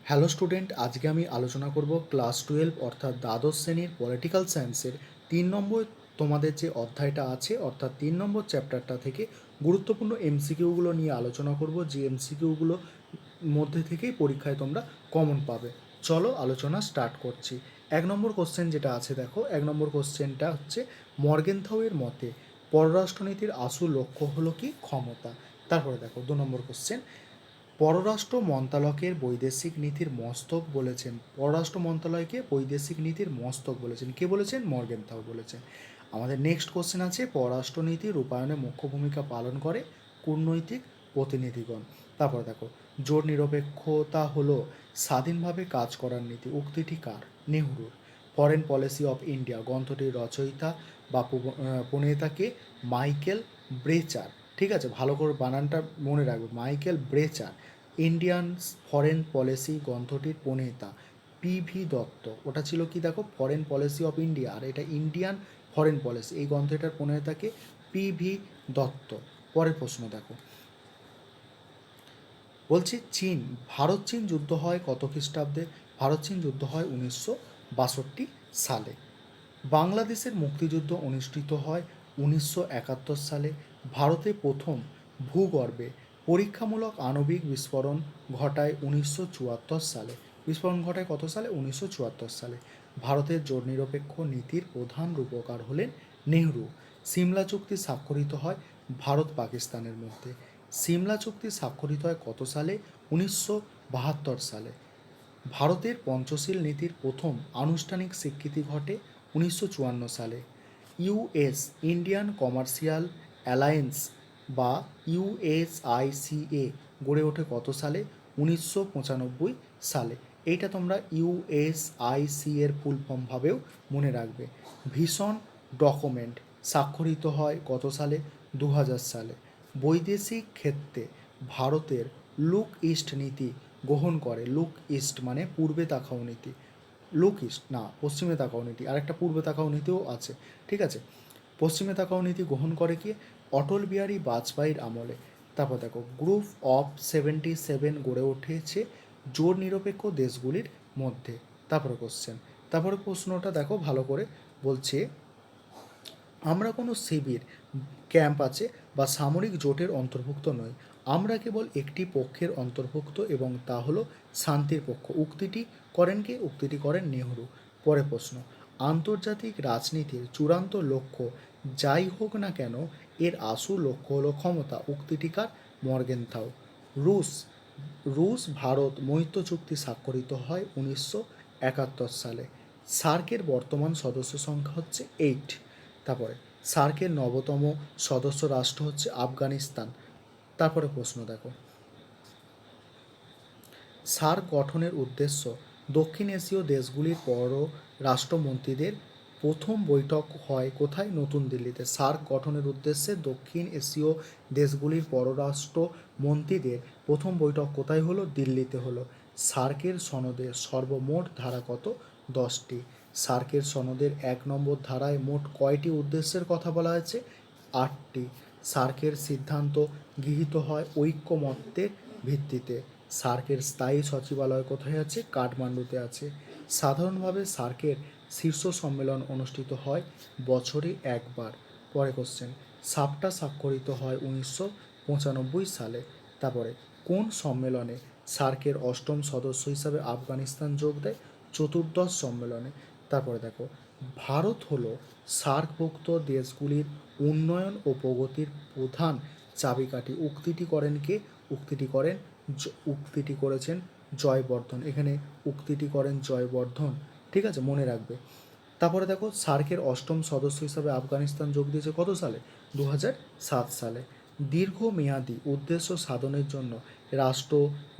Hello student, আজকে আমি আলোচনা করব ক্লাস 12 অর্থাৎ দ্বাদশ শ্রেণীর পলিটিক্যাল সায়েন্সের 3 নম্বর তোমাদের যে অধ্যায়টা আছে অর্থাৎ 3 নম্বর চ্যাপ্টারটা থেকে গুরুত্বপূর্ণ এমসিকিউগুলো নিয়ে আলোচনা করব, যে এমসিকিউগুলো মধ্যে থেকেই পরীক্ষায় তোমরা কমন পাবে। চলো আলোচনা স্টার্ট করছি। 1 নম্বর কোশ্চেন যেটা আছে, দেখো 1 নম্বর কোশ্চেনটা হচ্ছে মর্গেনথাউয়ের মতে পররাষ্ট্রনীতির আসল লক্ষ্য হলো কি? ক্ষমতা। তারপরে দেখো 2 নম্বর কোশ্চেন, পররাষ্ট্র মন্ত্রণালয়কের বৈদেশিক নীতির মস্তক বলেছেন। পররাষ্ট্র মন্ত্রণালয়কে বৈদেশিক নীতির মস্তক বলেছেন কে? বলেছেন মর্গেনথাউ বলেছেন। আমাদের নেক্সট কোশ্চেন আছে, পররাষ্ট্রনীতি রূপায়ণে মুখ্য ভূমিকা পালন করে কূটনৈতিক প্রতিনিধিগণ। তারপর দেখো, জোট নিরপেক্ষতা হলো স্বাধীনভাবে কাজ করার নীতি, উক্তিটি কার? নেহরুর। ফরেন পলিসি অফ ইন্ডিয়া গ্রন্থটির রচয়িতা বা প্রণেতাকে? মাইকেল ব্রেচার। ঠিক আছে, ভালো করে বানানটা মনে রাখবে, Michael Brecher. Indian foreign policy গ্রন্থটির প্রণেতা পিভি দত্ত। ওটা ছিল কি দেখো, ফরেন পলিসি অফ ইন্ডিয়া, আর এটা ইন্ডিয়ান ফরেন পলিসি। এই গ্রন্থটার প্রণেতাকে পিভি দত্ত। পরের প্রশ্ন দেখো, বলছি চীন ভারত চীন যুদ্ধ হয় কত খ্রিস্টাব্দে? ভারত চীন যুদ্ধ হয় 1962 সালে। বাংলাদেশের মুক্তিযুদ্ধ অনুষ্ঠিত হয় 1971 সালে। ভারতে প্রথম ভূগর্ভে পরীক্ষামূলক আণবিক বিস্ফোরণ ঘটায় 1974 সালে। বিস্ফোরণ ঘটায় কত সালে? 1974 সালে। ভারতের জোট নিরপেক্ষ নীতির প্রধান রূপকার হলেন নেহরু। সিমলা চুক্তি স্বাক্ষরিত হয় ভারত পাকিস্তানের মধ্যে। সিমলা চুক্তি স্বাক্ষরিত হয় কত সালে? 1972 সালে। ভারতের পঞ্চশীল নীতির প্রথম আনুষ্ঠানিক স্বীকৃতি ঘটে 1954 সালে। ইউএস ইন্ডিয়ান কমার্শিয়াল অ্যালায়েন্স বা ইউএসআইসিএ গড়ে ওঠে কত সালে? 1995 সালে। এইটা তোমরা ইউএসআইসি এর ফুল ফর্ম ভাবেও মনে রাখবে। ভীষণ ডকুমেন্ট স্বাক্ষরিত হয় কত সালে? 2000 সালে। বৈদেশিক ক্ষেত্রে ভারতের লুক ইস্ট নীতি গ্রহণ করে। লুক ইস্ট মানে পূর্বে তাকাও নীতি। লুক ইস্ট না, পশ্চিমে তাকাও নীতি, আর একটা পূর্বে তাকাও নীতিও আছে। ঠিক আছে, পশ্চিমে তাকাও নীতি গ্রহণ করে কি? অটল বিহারী বাজপেয়ীর আমলে। তারপর দেখো, গ্রুপ অফ 77 গড়ে উঠেছে জোট নিরপেক্ষ দেশগুলির মধ্যে। তারপরে কোশ্চেন, তারপরে প্রশ্নটা দেখো ভালো করে, বলছে আমরা কোনো শিবির ক্যাম্প আছে বা সামরিক জোটের অন্তর্ভুক্ত নই, আমরা কেবল একটি পক্ষের অন্তর্ভুক্ত এবং তা হলো শান্তির পক্ষ। উক্তিটি করেন কে? উক্তিটি করেন নেহরু। পরে প্রশ্ন, আন্তর্জাতিক রাজনীতির চূড়ান্ত লক্ষ্য যাই হোক না কেন এর আসল লক্ষ্য হলো ক্ষমতা। উক্তিটিকার? মর্গেনথাউ। রুশ রুশ ভারত মৈত্র চুক্তি স্বাক্ষরিত হয় 1971 সালে। সার্কের বর্তমান সদস্য সংখ্যা হচ্ছে 8। তারপরে সার্কের নবতম সদস্য রাষ্ট্র হচ্ছে আফগানিস্তান। তারপরে প্রশ্ন দেখো, সার্ক গঠনের উদ্দেশ্য? দক্ষিণ এশীয় দেশগুলির পররাষ্ট্রমন্ত্রীদের প্রথম বৈঠক হয় কোথায়? নতুন দিল্লিতে। সার্ক গঠনের উদ্দেশ্যে দক্ষিণ এশীয় দেশগুলির পররাষ্ট্র মন্ত্রীদের প্রথম বৈঠক কোথায় হলো? দিল্লিতে হলো। সার্কের সনদের সর্বমোট ধারা কত? 10টি। সার্কের সনদের 1 নম্বর ধারায় মোট কয়টি উদ্দেশ্যের কথা বলা হয়েছে? 8টি। সার্কের সিদ্ধান্ত গৃহীত হয় ঐক্যমত্যের ভিত্তিতে। সার্কের স্থায়ী সচিবালয় কোথায় আছে? কাঠমান্ডুতে আছে। সাধারণভাবে সার্কের শীর্ষ সম্মেলন অনুষ্ঠিত হয় বছরে একবার। পরে কোশ্চেন, সাপটা স্বাক্ষরিত হয় 1995 সালে। তারপরে কোন সম্মেলনে সার্কের অষ্টম সদস্য হিসাবে আফগানিস্তান যোগ দেয়? চতুর্দশ সম্মেলনে। তারপরে দেখো, ভারত হলো সার্কভুক্ত দেশগুলির উন্নয়ন ও প্রগতির প্রধান চাবিকাঠি। উক্তিটি করেন কে? উক্তিটি করেন উক্তিটি করেছেন জয়বর্ধন। এখানে উক্তিটি করেন জয়বর্ধন। ঠিক আছে, মনে রাখবে। তারপরে দেখো, সার্কের অষ্টম সদস্য হিসাবে আফগানিস্তান যোগ দিয়েছে কত সালে? 2007 সালে। দীর্ঘমেয়াদী উদ্দেশ্য সাধনের জন্য রাষ্ট্র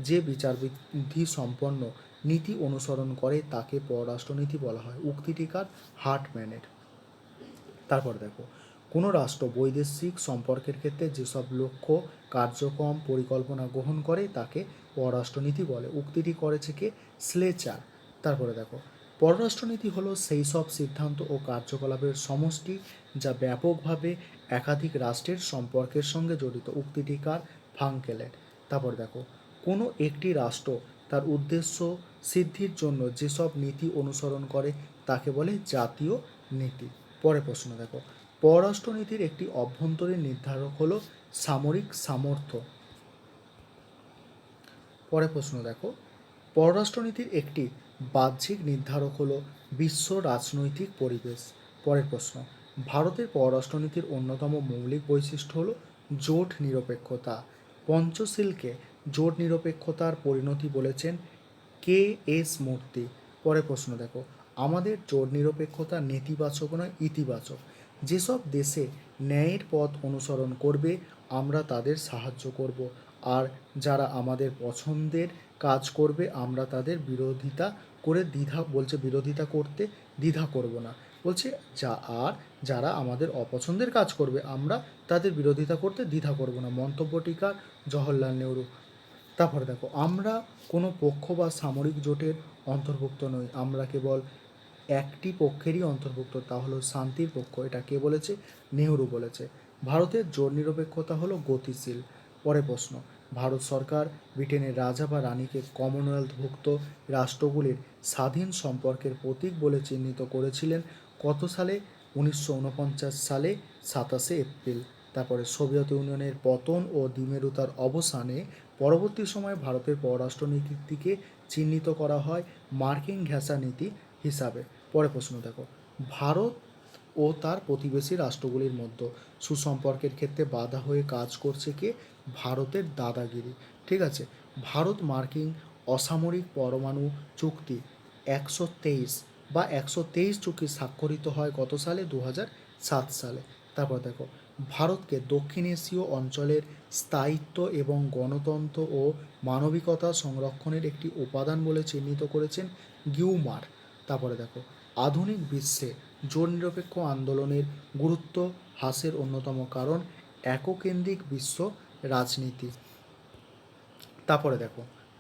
যে বিচারবিধি সম্পন্ন নীতি অনুসরণ করে তাকে পররাষ্ট্রনীতি বলা হয়। উক্তিটি কার? হার্টম্যানের। তারপর দেখো, কোনো রাষ্ট্র বৈদেশিক সম্পর্কের ক্ষেত্রে যেসব লক্ষ্য কার্যক্রম পরিকল্পনা গ্রহণ করে তাকে পররাষ্ট্রনীতি বলে। উক্তিটি করেছে কে? স্লেচার। তারপরে দেখো, পররাষ্ট্রনীতি হলো সেই সব সিদ্ধান্ত ও কার্যকলাপের সমষ্টি যা ব্যাপকভাবে একাধিক রাষ্ট্রের সম্পর্কের সঙ্গে জড়িত। উক্তিটি কার? ফাঙ্কেলের। তারপর দেখো, কোনো একটি রাষ্ট্র তার উদ্দেশ্য সিদ্ধির জন্য যেসব নীতি অনুসরণ করে তাকে বলে জাতীয় নীতি। পরের প্রশ্ন দেখো, পররাষ্ট্রনীতির একটি অভ্যন্তরীণ নির্ধারক হলো সামরিক সামর্থ্য। পরের প্রশ্ন দেখো, পররাষ্ট্রনীতির একটি বাহ্যিক নির্ধারক হলো বিশ্ব রাজনৈতিক পরিবেশ। পরের প্রশ্ন, ভারতের পররাষ্ট্রনীতির অন্যতম মৌলিক বৈশিষ্ট্য হলো জোট নিরপেক্ষতা। পঞ্চশীলকে জোট নিরপেক্ষতার পরিণতি বলেছেন কে এস মূর্তি। পরের প্রশ্ন দেখো, আমাদের জোট নিরপেক্ষতা নেতিবাচক নয় ইতিবাচক। যেসব দেশে ন্যায়ের পথ অনুসরণ করবে আমরা তাদের সাহায্য করব, আর যারা আমাদের পছন্দের কাজ করবে আমরা তাদের বিরোধিতা করে বিরোধিতা করতে দ্বিধা করব না। বলছে যারা আমাদের অপছন্দের কাজ করবে আমরা তাদের বিরোধিতা করতে দ্বিধা করব না। মন্তব্যটিকার জওহরলাল নেহরু। তারপরে দেখো, আমরা কোনো পক্ষ বা সামরিক জোটের অন্তর্ভুক্ত নই, আমরা কেবল একটি পক্ষেরই অন্তর্ভুক্ত, তা হলো শান্তির পক্ষ। এটা কে বলেছে? নেহরু বলেছে। ভারতের জোট নিরপেক্ষতা হলো গতিশীল। পরের প্রশ্ন, ভারত সরকার ব্রিটেনের রাজা বা রানীকে কমনওয়েলথভুক্ত রাষ্ট্রগুলির স্বাধীন সম্পর্কের প্রতীক বলে চিহ্নিত করেছিলেন কত সালে? 1949 সালে 27 এপ্রিল। তারপরে সোভিয়েত ইউনিয়নের পতন ও দ্বিমেরুতার অবসানে পরবর্তী সময়ে ভারতের পররাষ্ট্রনীতিকে চিহ্নিত করা হয় মার্কিন ঘেঁষা নীতি হিসাবে। পরের প্রশ্ন দেখো, ভারত ও তার প্রতিবেশী রাষ্ট্রগুলির মধ্যে সুসম্পর্কের ক্ষেত্রে বাধা হয়ে কাজ করছে কে? ভারতের দাদাগিরি। ঠিক আছে, ভারত মার্কিন অসামরিক পরমাণু চুক্তি 123 চুক্তি স্বাক্ষরিত হয় কত সালে? 2007 সালে। তারপর দেখো, ভারতকে দক্ষিণ এশীয় অঞ্চলের স্থায়িত্ব এবং গণতন্ত্র ও মানবিকতা সংরক্ষণের একটি উপাদান বলে চিহ্নিত করেছেন গিউমার। তারপরে দেখো, আধুনিক বিশ্বে জোট নিরপেক্ষ আন্দোলনের গুরুত্ব হ্রাসের অন্যতম কারণ এককেন্দ্রিক বিশ্ব রাজনীতি।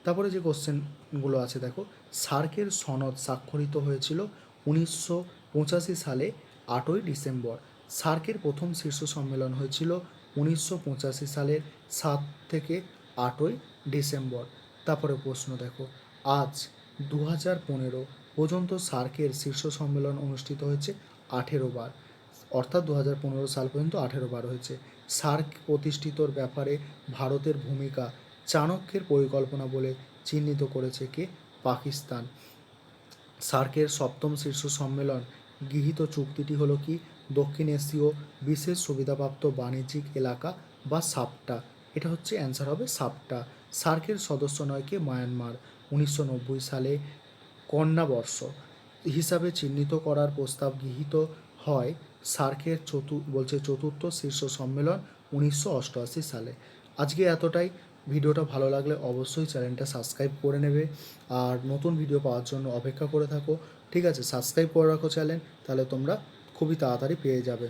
তারপরে যে কোশ্চেনগুলো আছে দেখো, সার্কের সনদ স্বাক্ষরিত হয়েছিল 1985 সালে 8ই ডিসেম্বর। সার্কের প্রথম শীর্ষ সম্মেলন হয়েছিল 1985 সালের 7 থেকে 8ই ডিসেম্বর। তারপরে প্রশ্ন দেখো, আজ 2015 পর্যন্ত সার্কের শীর্ষ সম্মেলন অনুষ্ঠিত হয়েছে 18 বার, অর্থাৎ 2015 সাল পর্যন্ত 18 বার হয়েছে। সার্ক প্রতিষ্ঠিতর ব্যাপারে ভারতের ভূমিকা চাণক্যের পরিকল্পনা বলে চিহ্নিত করেছে কে? পাকিস্তান। সার্কের সপ্তম শীর্ষ সম্মেলন গৃহীত চুক্তিটি হলো কি? দক্ষিণ এশীয় বিশেষ সুবিধাপ্রাপ্ত বাণিজ্যিক এলাকা বা সাপটা। এটা হচ্ছে অ্যান্সার হবে সাপটা। সার্কের সদস্য নয় কে? মায়ানমার। 1990 সালে কন্যাবর্ষ হিসাবে চিহ্নিত করার প্রস্তাব গৃহীত হয় সার্কের চতুর্থ শীর্ষ সম্মেলন 1988 সালে। আজকে এতটাই। ভিডিওটা ভালো লাগলে অবশ্যই চ্যানেলটা সাবস্ক্রাইব করে নেবে, আর নতুন ভিডিও পাওয়ার জন্য অপেক্ষা করে থাকো। ঠিক আছে, সাবস্ক্রাইব করে রাখো চ্যানেল, তাহলে তোমরা খুবই তাড়াতাড়ি পেয়ে যাবে।